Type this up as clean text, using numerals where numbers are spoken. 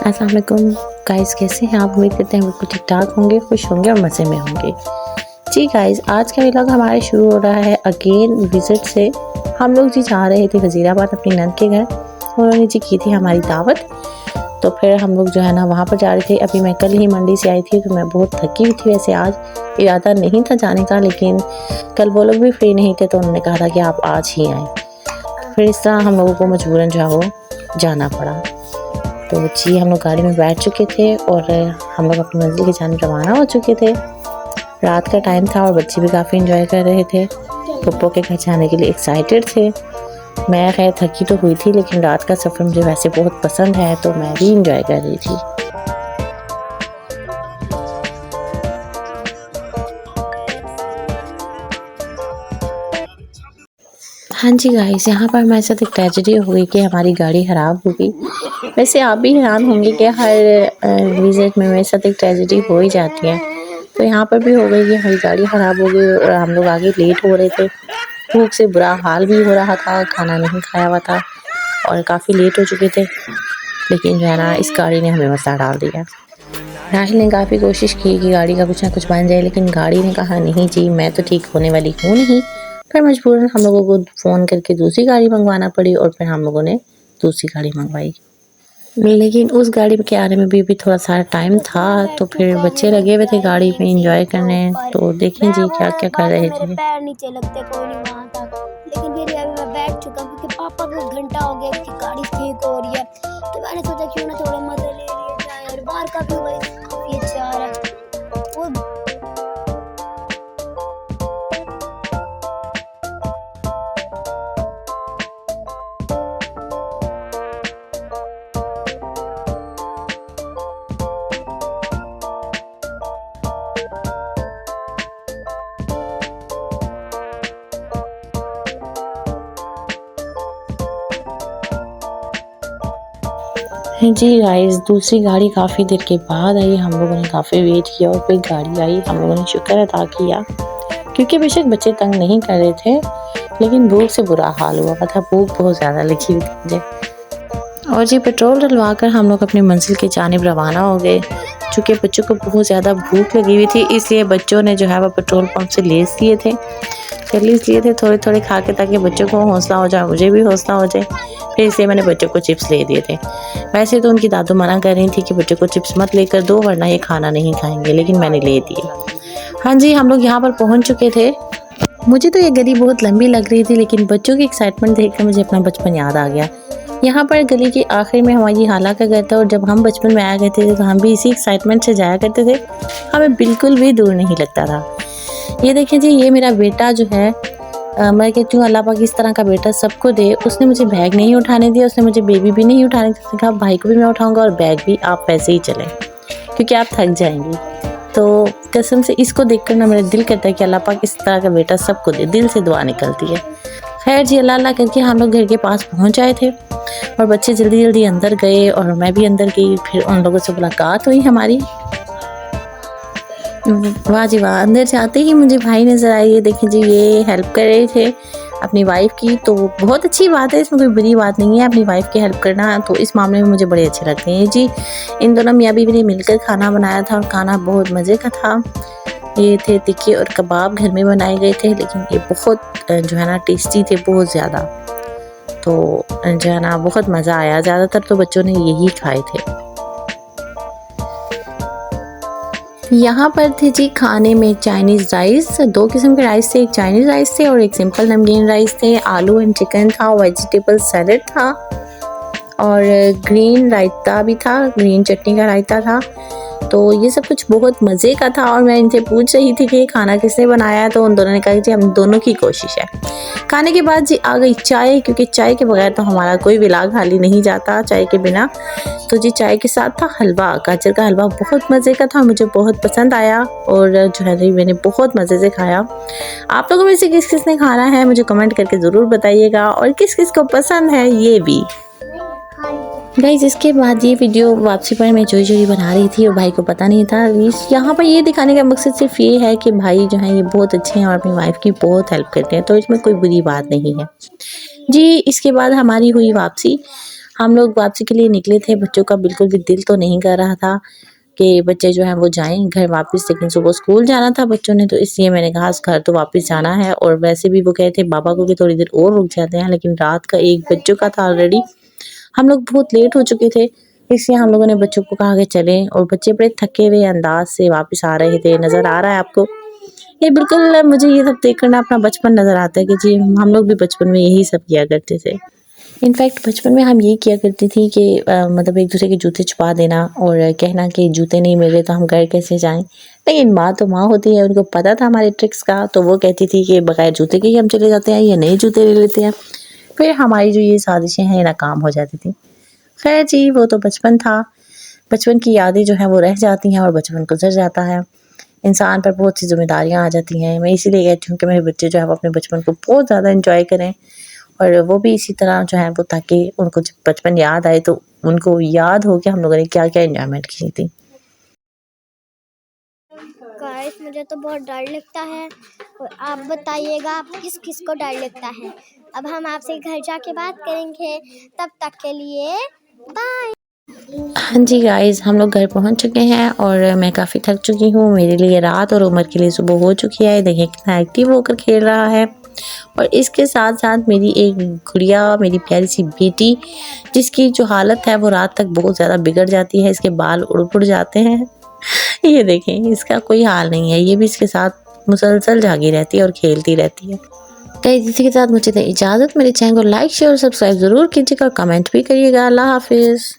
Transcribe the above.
अस्सलाम वालेकुम गाइस, कैसे हैं आप? उम्मीद करते हैं बिल्कुल ठीक ठाक होंगे, खुश होंगे और मज़े में होंगे। जी गाइस, आज का व्लॉग हमारे शुरू हो रहा है अगेन विज़िट से। हम लोग जी जा रहे थे वज़ीराबाद अपनी नंद के घर। उन्होंने जी की थी हमारी दावत, तो फिर हम लोग जो है ना वहाँ पर जा रहे थे। अभी मैं कल ही मंडी से आई थी तो मैं बहुत थकी हुई थी। वैसे आज इरादा नहीं था जाने का, लेकिन कल वो लोग भी फ्री नहीं थे तो उन्होंने कहा था कि आप आज ही आएँ। फिर इस तरह हम लोगों को मजबूरन जो है वो जाना पड़ा। तो जी हम लोग गाड़ी में बैठ चुके थे और हम लोग अपनी मंजिल की जानिब रवाना हो चुके थे। रात का टाइम था और बच्चे भी काफ़ी इंजॉय कर रहे थे, पप्पो के घर जाने के लिए एक्साइटेड थे। मैं खैर थकी तो हुई थी, लेकिन रात का सफ़र मुझे वैसे बहुत पसंद है तो मैं भी इंजॉय कर रही थी। हाँ जी गाइस, यहाँ पर हमारे साथ एक ट्रेजेडी हो गई कि हमारी गाड़ी ख़राब हो गई। वैसे आप भी हैरान होंगे कि हर विज़िट में मेरे साथ एक ट्रेजेडी हो ही जाती है। तो यहाँ पर भी हो गई कि हमारी गाड़ी ख़राब हो गई और हम लोग आगे लेट हो रहे थे। भूख से बुरा हाल भी हो रहा था, खाना नहीं खाया हुआ था और काफ़ी लेट हो चुके थे। लेकिन जो है ना इस गाड़ी ने हमें मसा डाल दिया। राहिल ने काफ़ी कोशिश की कि गाड़ी का कुछ ना कुछ बन जाए, लेकिन गाड़ी ने कहा नहीं जी मैं तो ठीक होने वाली हूँ नहीं। फिर मजबूरन हम लोगों को फ़ोन करके दूसरी गाड़ी मंगवाना पड़ी और फिर हम लोगों ने दूसरी गाड़ी मंगवाई। लेकिन उस गाड़ी के आने में भी थोड़ा सा टाइम था, तो फिर बच्चे लगे हुए थे गाड़ी में एंजॉय करने। तो देखें जी क्या क्या कर रहे थे। पैर नीचे लगते कोई नहीं वहाँ तक, लेकिन फिर अभी मैं बैठ चुका क्योंकि पापा को घंटा हो गया कि गाड़ी ठीक हो रही है। तो मैंने सोचा क्यों ना थोड़ा मजा ले लिया जाए और बाहर का भी काफी अच्छा आ रहा है। जी गाइस, दूसरी गाड़ी काफ़ी देर के बाद आई। हम लोगों ने काफ़ी वेट किया और फिर गाड़ी आई। हम लोगों ने शुक्र अदा किया, क्योंकि बेशक बच्चे तंग नहीं कर रहे थे, लेकिन भूख से बुरा हाल हुआ था। भूख बहुत ज़्यादा लगी हुई थी मुझे। और जी पेट्रोल डलवा कर हम लोग अपनी मंजिल की जानिब रवाना हो गए। चूँकि बच्चों को बहुत ज़्यादा भूख लगी हुई थी, इसलिए बच्चों ने जो है वो पेट्रोल पंप से लेस लिए थे, चलीस लिए थे थोड़े थोड़े खा के, ताकि बच्चों को हौसला हो जाए, मुझे भी हौसला हो जाए। फिर इसलिए मैंने बच्चों को चिप्स ले दिए थे। वैसे तो उनकी दादू मना कर रही थी कि बच्चों को चिप्स मत लेकर दो वरना ये खाना नहीं खाएंगे, लेकिन मैंने ले दिए। हाँ जी, हम लोग यहाँ पर पहुँच चुके थे। मुझे तो ये गली बहुत लंबी लग रही थी, लेकिन बच्चों की एक्साइटमेंट देखकर मुझे अपना बचपन याद आ गया। यहाँ पर गली के आखिर में हमारी खाला का घर था और जब हम बचपन में आया करते थे तो हम भी इसी एक्साइटमेंट से जाया करते थे। हमें बिल्कुल भी दूर नहीं लगता था। ये देखिए जी, ये मेरा बेटा जो है, मैं कहती हूँ अल्लाह पाक इस तरह का बेटा सबको दे। उसने मुझे बैग नहीं उठाने दिया, उसने मुझे बेबी भी नहीं उठाने दिया। उसने कहा भाई को भी मैं उठाऊँगा और बैग भी आप वैसे ही चलें, क्योंकि आप थक जाएंगी। तो कसम से इसको देखकर ना मेरा दिल करता है कि अल्लाह पाक इस तरह का बेटा सबको दे। दिल से दुआ निकलती है। खैर जी, अल्लाह अल्लाह करके हम लोग घर के पास पहुंच आए थे और बच्चे जल्दी जल्दी अंदर गए और मैं भी अंदर गई। फिर उन लोगों से मुलाकात हुई हमारी। वाह जी वाह, अंदर जाते ही मुझे भाई नज़र आए। ये देखें जी, ये हेल्प कर रहे थे अपनी वाइफ की। तो बहुत अच्छी बात है, इसमें कोई बुरी बात नहीं है अपनी वाइफ की हेल्प करना। तो इस मामले में मुझे बड़े अच्छे लगते हैं जी। इन दोनों मियाँ बीवी ने मिलकर खाना बनाया था और खाना बहुत मज़े का था। ये थे टिक्के और कबाब, घर में बनाए गए थे, लेकिन ये बहुत जो है ना टेस्टी थे, बहुत ज़्यादा। तो जो है ना बहुत मज़ा आया। ज़्यादातर तो बच्चों ने यही खाए थे। यहाँ पर थे जी खाने में चाइनीज़ राइस, दो किस्म के राइस थे। एक चाइनीज़ राइस थे और एक सिंपल नमकीन राइस थे। आलू एंड चिकन था, वेजिटेबल सैलेड था और ग्रीन रायता भी था, ग्रीन चटनी का रायता था। तो ये सब कुछ बहुत मज़े का था और मैं इनसे पूछ रही थी कि ये खाना किसने बनाया है, तो उन दोनों ने कहा कि हम दोनों की कोशिश है। खाने के बाद जी आ गई चाय, क्योंकि चाय के बगैर तो हमारा कोई व्लॉग खाली नहीं जाता चाय के बिना। तो जी चाय के साथ था हलवा, गाजर का हलवा, बहुत मज़े का था, मुझे बहुत पसंद आया और जो है मैंने बहुत मज़े से खाया। आप लोगों में से किस किस ने खाना है मुझे कमेंट करके ज़रूर बताइएगा, और किस किस को पसंद है ये भी। गाइस, इसके बाद ये वीडियो वापसी पर मैं चोरी चोरी बना रही थी और भाई को पता नहीं था। यहाँ पर ये दिखाने का मकसद सिर्फ ये है कि भाई जो हैं ये बहुत अच्छे हैं और अपनी वाइफ की बहुत हेल्प करते हैं, तो इसमें कोई बुरी बात नहीं है जी। इसके बाद हमारी हुई वापसी। हम लोग वापसी के लिए निकले थे, बच्चों का बिल्कुल भी दिल तो नहीं कर रहा था कि बच्चे जो हैं वो जाएं घर वापस, लेकिन सुबह स्कूल जाना था बच्चों ने, तो इसलिए मैंने कहा घर तो वापस जाना है। और वैसे भी वो कहे थे पापा को कि थोड़ी देर और रुक जाते हैं, लेकिन रात का 1 बज चुका था ऑलरेडी, हम लोग बहुत लेट हो चुके थे। इसलिए हम लोगों ने बच्चों को कहा कि चलें, और बच्चे बड़े थके हुए अंदाज से वापस आ रहे थे। नज़र आ रहा है आपको, ये बिल्कुल मुझे ये सब देख कर ना अपना बचपन नज़र आता है कि जी हम लोग भी बचपन में यही सब किया करते थे। इनफैक्ट बचपन में हम ये किया करती थी कि मतलब एक दूसरे के जूते छुपा देना और कहना कि जूते नहीं मिल रहे तो हम घर कैसे जाएं। लेकिन माँ तो माँ होती है, उनको पता था हमारे ट्रिक्स का, तो वो कहती थी कि बगैर जूते के ही हम चले जाते हैं या नए जूते ले लेते हैं। फिर हमारी जो ये साजिशें हैं नाकाम हो जाती थी। खैर जी, वो तो बचपन था, बचपन की यादें जो हैं वो रह जाती हैं और बचपन गुजर जाता है। इंसान पर बहुत सी ज़िम्मेदारियाँ आ जाती हैं। मैं इसीलिए कहती हूँ कि मेरे बच्चे जो है वो अपने बचपन को बहुत ज़्यादा एंजॉय करें, और वो भी इसी तरह जो है वो, ताकि उनको जब बचपन याद आए तो उनको याद हो कि हम लोगों ने क्या-क्या एन्जॉयमेंट की थी। गाइस मुझे तो बहुत डर लगता है, और आप बताइएगा आप किस को डर लगता है। अब हम आपसे घर जाके बात करेंगे, तब तक के लिए बाय। हाँ जी गाइस, हम लोग घर पहुँच चुके हैं और मैं काफ़ी थक चुकी हूँ। मेरे लिए रात और उमर के लिए सुबह हो चुकी है। देखिए कितना एक्टिव होकर खेल रहा है। और इसके साथ-साथ मेरी एक गुड़िया, मेरी प्यारी सी बेटी, जिसकी जो हालत है वो रात तक बहुत ज़्यादा बिगड़ जाती है। इसके बाल उड़-उड़ जाते हैं। ये देखें, इसका कोई हाल नहीं है। ये भी इसके साथ मुसलसल जागी रहती है और खेलती रहती है। गाइस इसी के साथ मुझे दें इजाज़त। मेरे चैनल को लाइक, शेयर और सब्सक्राइब ज़रूर कीजिएगा और कमेंट भी करिएगा। अल्लाह हाफ़िज़।